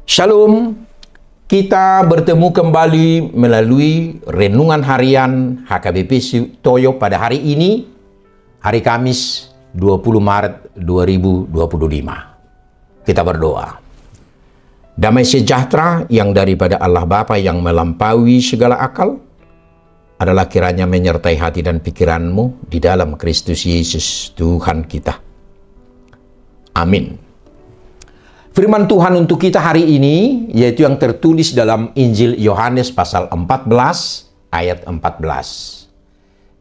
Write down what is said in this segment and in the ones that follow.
Shalom, kita bertemu kembali melalui renungan harian HKBP Toyo pada hari ini, hari Kamis 20 Maret 2025. Kita berdoa. Damai sejahtera yang daripada Allah Bapa yang melampaui segala akal adalah kiranya menyertai hati dan pikiranmu di dalam Kristus Yesus Tuhan kita. Amin. Firman Tuhan untuk kita hari ini yaitu yang tertulis dalam Injil Yohanes pasal 14 ayat 14.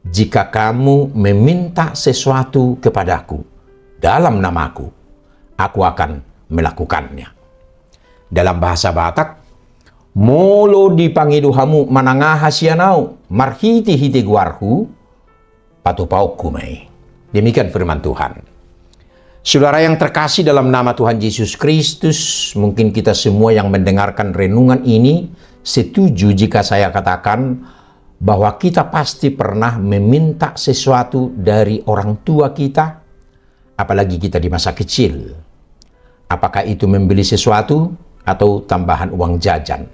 Jika kamu meminta sesuatu kepadaku dalam namaku, aku akan melakukannya. Dalam bahasa Batak, molo dipangiduhamu manangaha sianau marhiti hiti guarhu patupau kumei. Demikian firman Tuhan. Saudara yang terkasih dalam nama Tuhan Yesus Kristus, mungkin kita semua yang mendengarkan renungan ini setuju jika saya katakan bahwa kita pasti pernah meminta sesuatu dari orang tua kita, apalagi kita di masa kecil. Apakah itu membeli sesuatu atau tambahan uang jajan?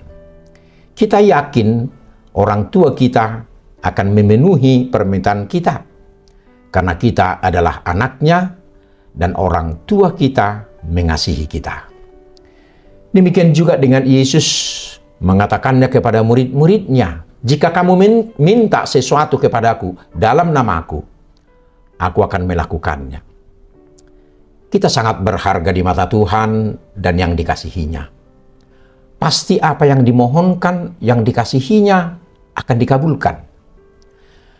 Kita yakin orang tua kita akan memenuhi permintaan kita, karena kita adalah anaknya, dan orang tua kita mengasihi kita. Demikian juga dengan Yesus mengatakannya kepada murid-muridnya, jika kamu minta sesuatu kepadaku dalam namaku, aku akan melakukannya. Kita sangat berharga di mata Tuhan dan yang dikasihinya. Pasti apa yang dimohonkan, yang dikasihinya akan dikabulkan.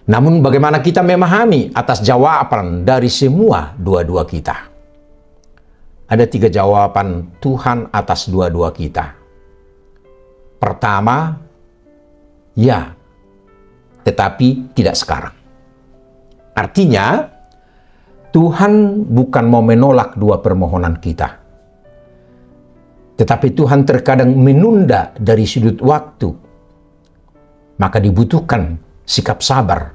Namun bagaimana kita memahami atas jawaban dari semua dua-dua kita? Ada 3 jawaban Tuhan atas dua-dua kita. Pertama, ya, tetapi tidak sekarang. Artinya, Tuhan bukan mau menolak 2 permohonan kita. Tetapi Tuhan terkadang menunda dari sudut waktu. Maka dibutuhkan sikap sabar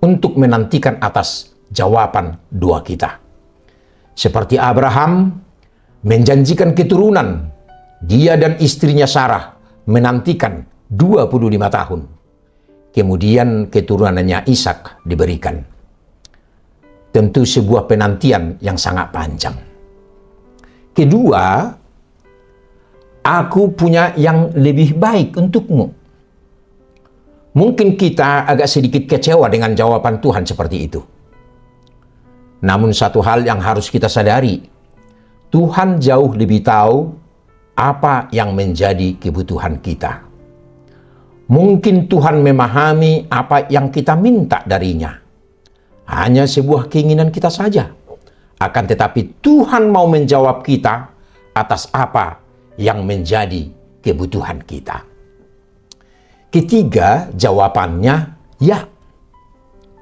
untuk menantikan atas jawaban doa kita. Seperti Abraham menjanjikan keturunan, dia dan istrinya Sarah menantikan 25 tahun. Kemudian keturunannya Ishak diberikan. Tentu sebuah penantian yang sangat panjang. Kedua, aku punya yang lebih baik untukmu. Mungkin kita agak sedikit kecewa dengan jawaban Tuhan seperti itu. Namun satu hal yang harus kita sadari, Tuhan jauh lebih tahu apa yang menjadi kebutuhan kita. Mungkin Tuhan memahami apa yang kita minta darinya. Hanya sebuah keinginan kita saja. Akan tetapi Tuhan mau menjawab kita atas apa yang menjadi kebutuhan kita. Ketiga, jawabannya ya.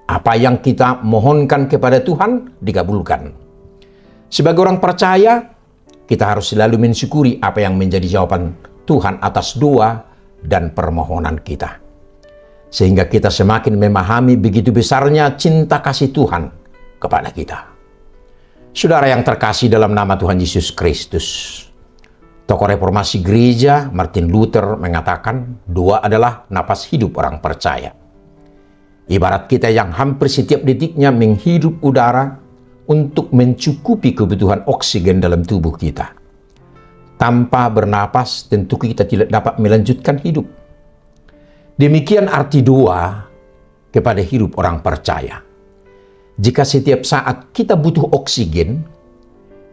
Apa yang kita mohonkan kepada Tuhan dikabulkan. Sebagai orang percaya, kita harus selalu mensyukuri apa yang menjadi jawaban Tuhan atas doa dan permohonan kita. Sehingga kita semakin memahami begitu besarnya cinta kasih Tuhan kepada kita. Saudara yang terkasih dalam nama Tuhan Yesus Kristus, tokoh reformasi gereja Martin Luther mengatakan doa adalah napas hidup orang percaya. Ibarat kita yang hampir setiap detiknya menghirup udara untuk mencukupi kebutuhan oksigen dalam tubuh kita. Tanpa bernapas tentu kita tidak dapat melanjutkan hidup. Demikian arti doa kepada hidup orang percaya. Jika setiap saat kita butuh oksigen,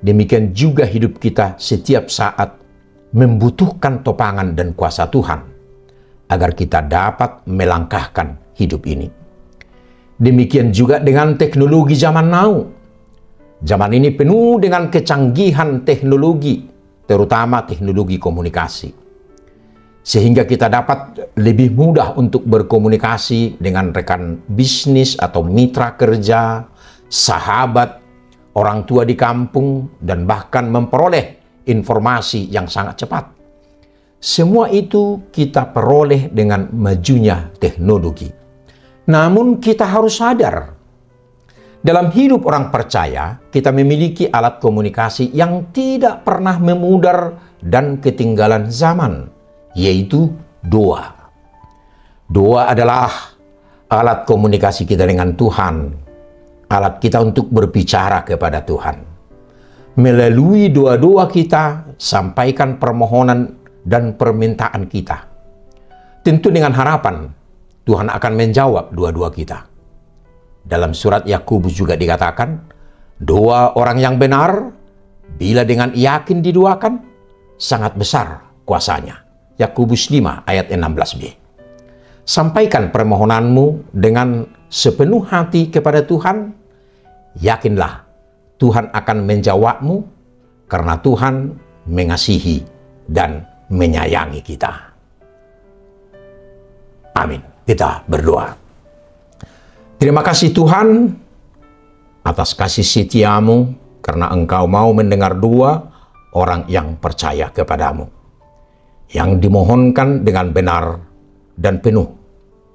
demikian juga hidup kita setiap saat membutuhkan topangan dan kuasa Tuhan agar kita dapat melangkahkan hidup ini. Demikian juga dengan teknologi zaman now. Zaman ini penuh dengan kecanggihan teknologi, terutama teknologi komunikasi. Sehingga kita dapat lebih mudah untuk berkomunikasi dengan rekan bisnis atau mitra kerja, sahabat, orang tua di kampung, dan bahkan memperoleh informasi yang sangat cepat. Semua itu kita peroleh dengan majunya teknologi. Namun kita harus sadar, dalam hidup orang percaya, kita memiliki alat komunikasi yang tidak pernah memudar dan ketinggalan zaman, yaitu doa. Doa adalah alat komunikasi kita dengan Tuhan, alat kita untuk berbicara kepada Tuhan. Melalui doa-doa kita, sampaikan permohonan dan permintaan kita. Tentu dengan harapan Tuhan akan menjawab doa-doa kita. Dalam surat Yakobus juga dikatakan, doa orang yang benar, bila dengan yakin didoakan, sangat besar kuasanya. Yakobus 5 ayat 16b. Sampaikan permohonanmu dengan sepenuh hati kepada Tuhan, yakinlah Tuhan akan menjawabmu karena Tuhan mengasihi dan menyayangi kita. Amin. Kita berdoa. Terima kasih Tuhan atas kasih setiamu karena Engkau mau mendengar doa orang yang percaya kepadamu, yang dimohonkan dengan benar dan penuh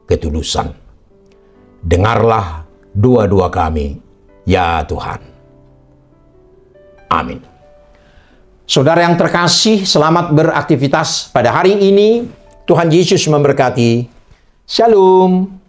ketulusan. Dengarlah doa-doa kami, ya Tuhan. Amin. Saudara yang terkasih, selamat beraktivitas pada hari ini. Tuhan Yesus memberkati. Shalom.